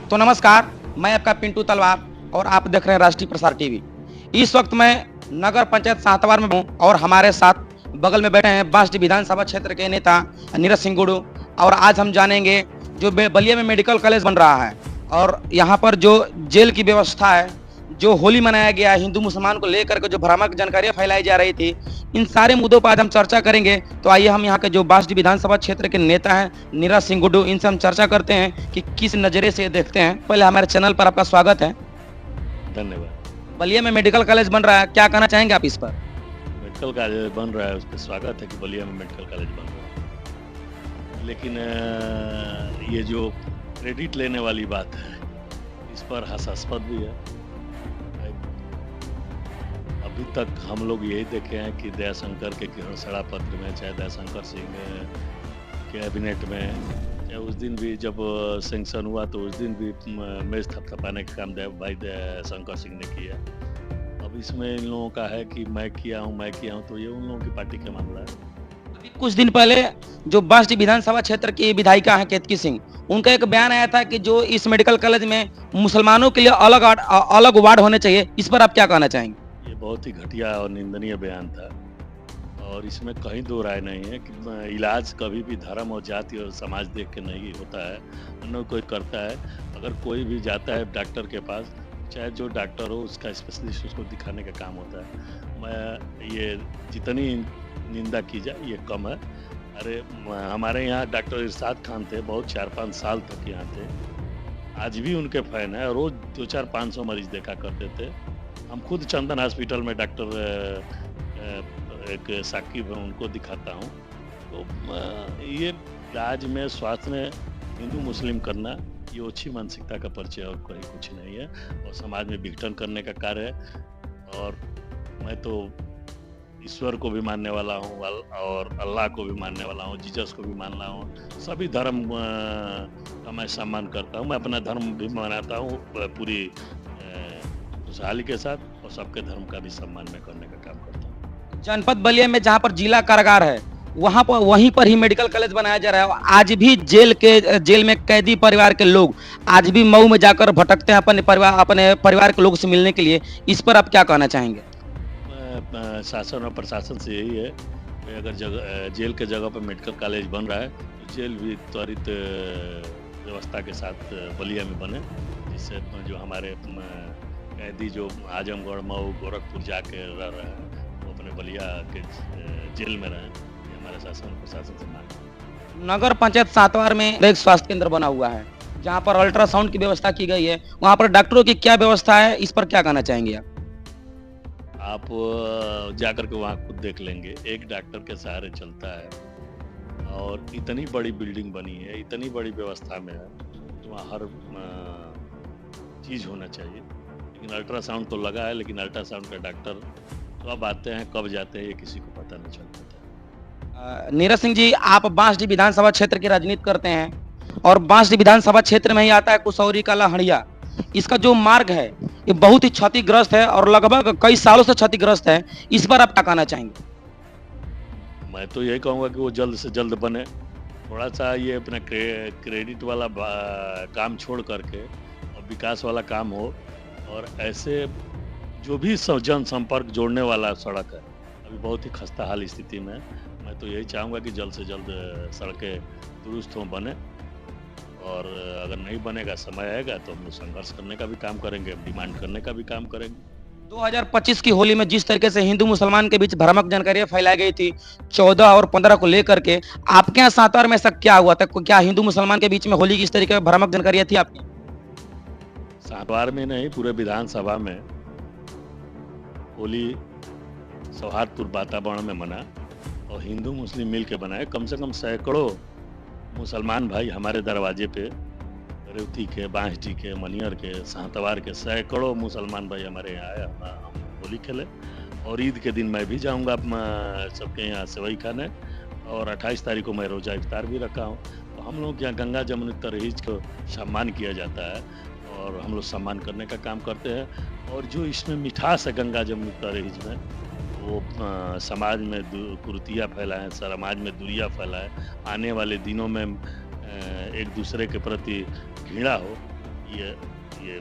तो नमस्कार, मैं आपका पिंटू तलवार और आप देख रहे हैं राष्ट्रीय प्रसार टीवी। इस वक्त मैं नगर पंचायत सातवार में हूं और हमारे साथ बगल में बैठे हैं बांसडीह विधानसभा क्षेत्र के नेता नीरज सिंह गुडू। और आज हम जानेंगे जो बलिया में मेडिकल कॉलेज बन रहा है और यहाँ पर जो जेल की व्यवस्था है, जो होली मनाया गया है, हिंदू मुसलमान को लेकर के जो भ्रामक जानकारियां फैलाई जा रही थी, इन सारे मुद्दों पर आज हम चर्चा करेंगे। तो आइए हम यहाँ के जो बांसडीह विधानसभा क्षेत्र के नेता हैं नीरज सिंह गुड्डू, इनसे हम चर्चा करते हैं कि किस नज़रिए से देखते हैं। पहले हमारे चैनल पर आपका स्वागत है। धन्यवाद। बलिया में मेडिकल कॉलेज बन रहा है, क्या कहना चाहेंगे आप इस पर? मेडिकल कॉलेज बन रहा है, उस पर स्वागत है कि बलिया में मेडिकल कॉलेज बन रहा है, लेकिन ये जो क्रेडिट लेने वाली बात है, इस पर हास्यास्पद भी है। अभी तक हम लोग यही देखे हैं कि दयाशंकर के घोषणा पत्र में, चाहे दयाशंकर सिंह कैबिनेट में, या उस दिन भी जब सैंक्शन हुआ तो उस दिन भी मेज थपथपाने का काम भाई दयाशंकर सिंह ने किया। अब इसमें इन लोगों का है कि मैं किया हूँ, तो ये उन लोगों की पार्टी का मामला है। अभी कुछ दिन पहले जो बांसडीह विधानसभा क्षेत्र की विधायिका हैं केतकी सिंह, उनका एक बयान आया था कि जो इस मेडिकल कॉलेज में मुसलमानों के लिए अलग वार्ड होने चाहिए। इस पर आप क्या कहना चाहेंगे? ये बहुत ही घटिया और निंदनीय बयान था और इसमें कहीं दो राय नहीं है कि इलाज कभी भी धर्म और जाति और समाज देख के नहीं होता है। अन्य कोई करता है, अगर कोई भी जाता है डॉक्टर के पास, चाहे जो डॉक्टर हो उसका स्पेशलिस्ट उसको दिखाने का काम होता है। मैं ये जितनी निंदा की जाए ये कम है। अरे हमारे यहाँ डॉक्टर इरशाद खान थे, बहुत 4-5 साल तक यहाँ थे, आज भी उनके फैन है। रोज़ 200-500 मरीज देखा करते थे। हम खुद चंदन हॉस्पिटल में डॉक्टर एक साकिब है, उनको दिखाता हूँ। तो ये इलाज में, स्वास्थ्य में हिंदू मुस्लिम करना ये ओछी मानसिकता का परिचय और कहीं कुछ नहीं है और समाज में विघटन करने का कार्य है। और मैं तो ईश्वर को भी मानने वाला हूँ और अल्लाह को भी मानने वाला हूँ, जीसस को भी मान रहा हूँ। सभी धर्म का मैं सम्मान करता हूँ। मैं अपना धर्म भी मनाता हूँ पूरी खुशहाली के साथ और सबके धर्म का भी सम्मान में करने का काम करता हूँ। जनपद बलिया में जहाँ पर जिला कारागार है, वहाँ पर वहीं पर ही मेडिकल कॉलेज बनाया जा रहा है। आज भी जेल में कैदी परिवार के लोग आज भी मऊ में जाकर भटकते हैं अपने परिवार के लोगों से मिलने के लिए। इस पर आप क्या कहना चाहेंगे? शासन और प्रशासन से यही है कि अगर जेल के जगह पर मेडिकल कॉलेज बन रहा है तो जेल भी त्वरित व्यवस्था के साथ बलिया में बने, जिससे जो हमारे कैदी जो आजमगढ़, मऊ, गोरखपुर जाके रह रहे हैं वो अपने बलिया के जेल में रहें। ये हमारे शासन और प्रशासन से मांग है। नगर पंचायत सातवार में एक स्वास्थ्य केंद्र बना हुआ है जहाँ पर अल्ट्रासाउंड की व्यवस्था की गई है। वहाँ पर डॉक्टरों की क्या व्यवस्था है, इस पर क्या कहना चाहेंगे आप? आप जाकर के वहाँ खुद देख लेंगे। एक डॉक्टर के सहारे चलता है और इतनी बड़ी बिल्डिंग बनी है, इतनी बड़ी व्यवस्था में है, तो वहाँ हर चीज़ होना चाहिए। लेकिन अल्ट्रासाउंड तो लगा है, लेकिन अल्ट्रासाउंड का डॉक्टर कब आते हैं कब जाते हैं ये किसी को पता नहीं चल पाता। नीरज सिंह जी, आप बांसडीह विधानसभा क्षेत्र की राजनीति करते हैं और बांसडीह विधानसभा क्षेत्र में ही आता है कुसौरी का लहड़िया। इसका जो मार्ग है ये बहुत ही क्षतिग्रस्त है और लगभग कई सालों से क्षतिग्रस्त है। इस पर आप क्या कहना चाहेंगे? मैं तो यही कहूँगा कि वो जल्द से जल्द बने। थोड़ा सा ये अपना क्रेडिट वाला काम छोड़ करके और विकास वाला काम हो, और ऐसे जो भी जनसंपर्क जोड़ने वाला सड़क है अभी बहुत ही खस्ता हाल स्थिति में है। मैं तो यही चाहूँगा कि जल्द से जल्द सड़कें दुरुस्त हों, बने, और अगर नहीं बनेगा, समय आएगा तो हम लोग संघर्ष करने का भी काम करेंगे, डिमांड करने का भी काम करेंगे। 2025 की होली में जिस तरीके से हिंदू मुसलमान के बीच भ्रामक जानकारियां फैलाई गई थी 14 और 15 को लेकर के, आपके यहाँ सातवार में ऐसा क्या हुआ था? क्या हिंदू मुसलमान के बीच में होली की इस तरीके की भ्रामक जानकारियां थी आपकी? सातवार में नहीं, पूरे विधानसभा में होली सौहार्दपूर्ण वातावरण में मना और हिंदू मुस्लिम मिल के बनाए। कम से कम सैकड़ों मुसलमान भाई हमारे दरवाजे पे, रेवती के, बांसडीह के, मनियर के, सातवार के सैकड़ों मुसलमान भाई हमारे यहाँ आए, हम होली खेले। और ईद के दिन मैं भी जाऊँगा सबके यहाँ सेवई खाने, और 28 तारीख को मैं रोज़ा इफ्तार भी रखा हूँ। तो हम लोग यहाँ गंगा जमुनी तरहेज को सम्मान किया जाता है और हम लोग सम्मान करने का काम करते हैं। और जो इसमें मिठास है गंगा जमुनी तरहेज में, वो समाज में कुरीतियाँ फैलाएं, समाज में दूरियाँ फैलाएं, आने वाले दिनों में एक दूसरे के प्रति घृणा हो, ये ये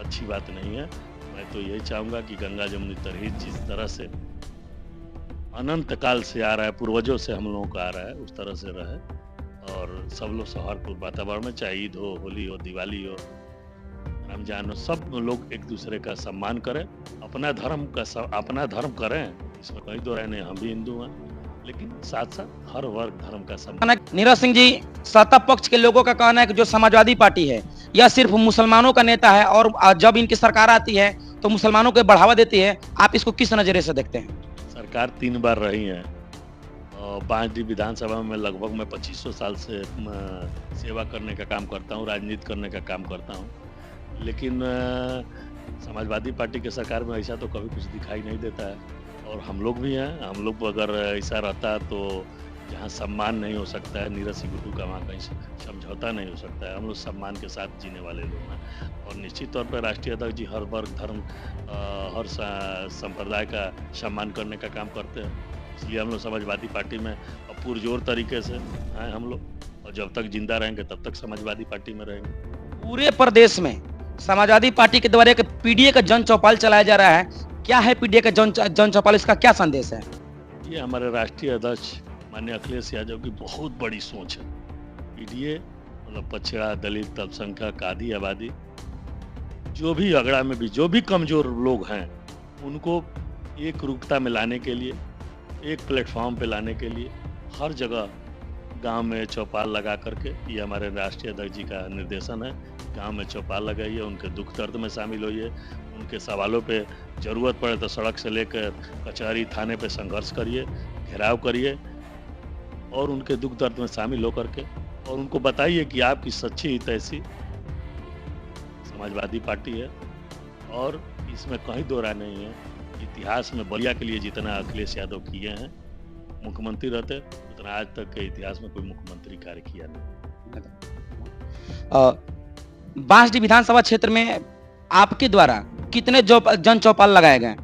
अच्छी बात नहीं है। मैं तो यही चाहूँगा कि गंगा जमुनी तरहेज जिस तरह से अनंत काल से आ रहा है, पूर्वजों से हम लोगों का आ रहा है, उस तरह से रहे और सब लोग सौहार्दपूर्ण वातावरण में, चाहे ईद हो, होली हो, दिवाली हो, रमजान हो, सब लोग एक दूसरे का सम्मान करें, अपना धर्म करें, इसमें कोई दो राय नहीं। हम भी हिंदू हैं, लेकिन साथ साथ हर वर्ग धर्म का सम्मान। नीरज सिंह जी, सत्ता पक्ष के लोगों का कहना है कि जो समाजवादी पार्टी है यह सिर्फ मुसलमानों का नेता है और जब इनकी सरकार आती है तो मुसलमानों को बढ़ावा देती है। आप इसको किस नजरिए से देखते हैं? सरकार 3 बार रही है और बांसडीह विधानसभा में लगभग मैं 2500 साल से सेवा करने का काम करता हूँ, राजनीति करने का काम करता हूँ, लेकिन समाजवादी पार्टी के सरकार में ऐसा तो कभी कुछ दिखाई नहीं देता है। और हम लोग भी हैं, हम लोग अगर ऐसा रहता तो जहाँ सम्मान नहीं हो सकता है, नीरज सिंह गुड्डू का वहाँ कहीं समझौता नहीं हो सकता है। हम लोग सम्मान के साथ जीने वाले लोग हैं और निश्चित तौर पर राष्ट्रीय अध्यक्ष जी हर वर्ग धर्म हर संप्रदाय का सम्मान करने का काम करते हैं। इसलिए हम लोग समाजवादी पार्टी में पुरजोर तरीके से हैं हम लोग, और जब तक जिंदा रहेंगे तब तक समाजवादी पार्टी में रहेंगे। पूरे प्रदेश में समाजवादी पार्टी के द्वारा एक पीडीए का जन चौपाल चलाया जा रहा है। क्या है पीडीए का जन चौपाल, इसका क्या संदेश है? ये हमारे राष्ट्रीय अध्यक्ष माननीय अखिलेश यादव की बहुत बड़ी सोच है। पीडीए मतलब पछड़ा, दलित, अल्पसंख्यक, आदि आबादी, जो भी अगड़ा में भी जो भी कमजोर लोग हैं, उनको एक रूपता में लाने के लिए, एक प्लेटफॉर्म पे लाने के लिए हर जगह गांव में चौपाल लगा करके, ये हमारे राष्ट्रीय अध्यक्ष जी का निर्देशन है, गांव में चौपाल लगाइए, उनके दुख दर्द में शामिल होइए, उनके सवालों पे जरूरत पड़े तो सड़क से लेकर कचहरी थाने पे संघर्ष करिए, घेराव करिए और उनके दुख दर्द में शामिल होकर के और उनको बताइए कि आपकी सच्ची हितैषी समाजवादी पार्टी है और इसमें कहीं दो राय नहीं है। इतिहास में बलिया के लिए जितना अखिलेश यादव किए हैं मुख्यमंत्री रहते, उतना आज तक के इतिहास में कोई मुख्यमंत्री कार्य किया नहीं। बांसडीह विधानसभा क्षेत्र में आपके द्वारा कितने जन चौपाल लगाए गए?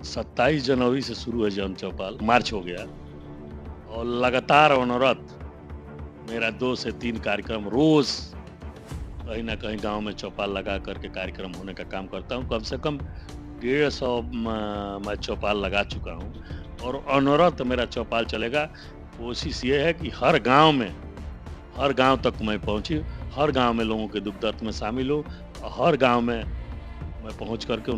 27 जनवरी से शुरू है जन चौपाल, मार्च हो गया और लगातार अनवरत मेरा 2 से 3 कार्यक्रम रोज कहीं ना कहीं गांव में चौपाल लगा करके कार्यक्रम होने का काम करता हूं। कम से कम 150 मैं चौपाल लगा चुका हूं और अनवरत मेरा चौपाल चलेगा। कोशिश ये है कि हर गांव तक मैं पहुंची, हर गांव में लोगों के दुख दर्द में शामिल हूँ, हर गांव में मैं पहुंच करके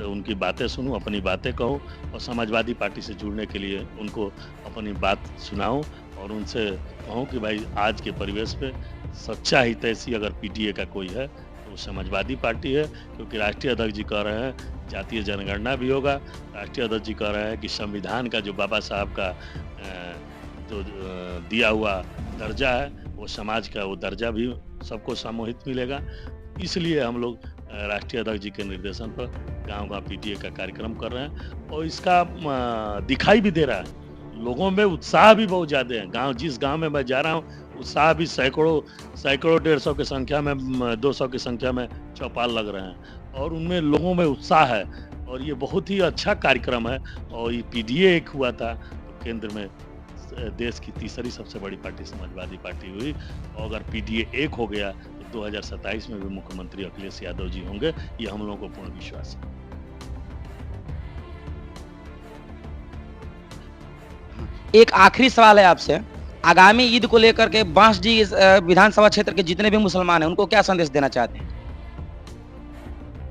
उनकी बातें सुनूं, अपनी बातें कहूं और समाजवादी पार्टी से जुड़ने के लिए उनको अपनी बात सुनाऊं और उनसे कहूं कि भाई आज के परिवेश पे सच्चा हितैषी अगर पीडीए का कोई है तो वो समाजवादी पार्टी है, क्योंकि राष्ट्रीय अध्यक्ष जी कह रहे हैं जातीय जनगणना भी होगा। राष्ट्रीय अध्यक्ष जी कह रहे हैं कि संविधान का जो बाबा साहब का जो दिया हुआ दर्जा है, वो समाज का वो दर्जा भी सबको सामूहिक मिलेगा। इसलिए हम लोग राष्ट्रीय अध्यक्ष जी के निर्देशन पर गांव पीडीए का कार्यक्रम कर रहे हैं और इसका दिखाई भी दे रहा है। लोगों में उत्साह भी बहुत ज़्यादा है। जिस गांव में मैं जा रहा हूँ उत्साह भी सैकड़ों 150 की संख्या में, 200 की संख्या में चौपाल लग रहे हैं और उनमें लोगों में उत्साह है और ये बहुत ही अच्छा कार्यक्रम है। और ये पीडीए एक हुआ था तो केंद्र में देश की तीसरी सबसे बड़ी पार्टी समाजवादी पार्टी हुई और अगर पीडीए एक हो गया तो 2027 में भी मुख्यमंत्री अखिलेश यादव जी होंगे, ये हम लोगों को पूर्ण विश्वास है। एक आखिरी सवाल है आपसे, आगामी ईद को लेकर के बांसडीह विधानसभा क्षेत्र के जितने भी मुसलमान हैं उनको क्या संदेश देना चाहते हैं?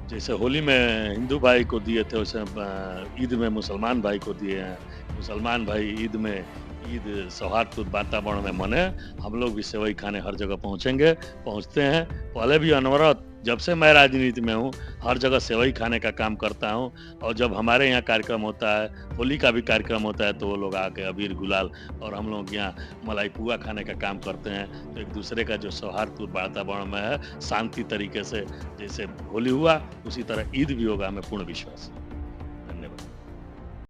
जैसे होली में हिंदू भाई को दिए थे वैसे ईद में मुसलमान भाई को दिए हैं। मुसलमान भाई ईद सौहार्दपूर्ण वातावरण में मने। हम लोग भी सेवई खाने हर जगह पहुंचते हैं। पहले भी अनवरत जब से मैं राजनीति में हूँ हर जगह सेवई खाने का काम करता हूँ और जब हमारे यहाँ कार्यक्रम होता है, होली का भी कार्यक्रम होता है, तो वो लोग आके अबीर गुलाल और हम लोग यहाँ मलाई पुआ खाने का काम करते हैं। तो एक दूसरे का जो सौहार्दपूर्ण वातावरण में है, शांति तरीके से जैसे होली हुआ उसी तरह ईद भी होगा, हमें पूर्ण विश्वास है।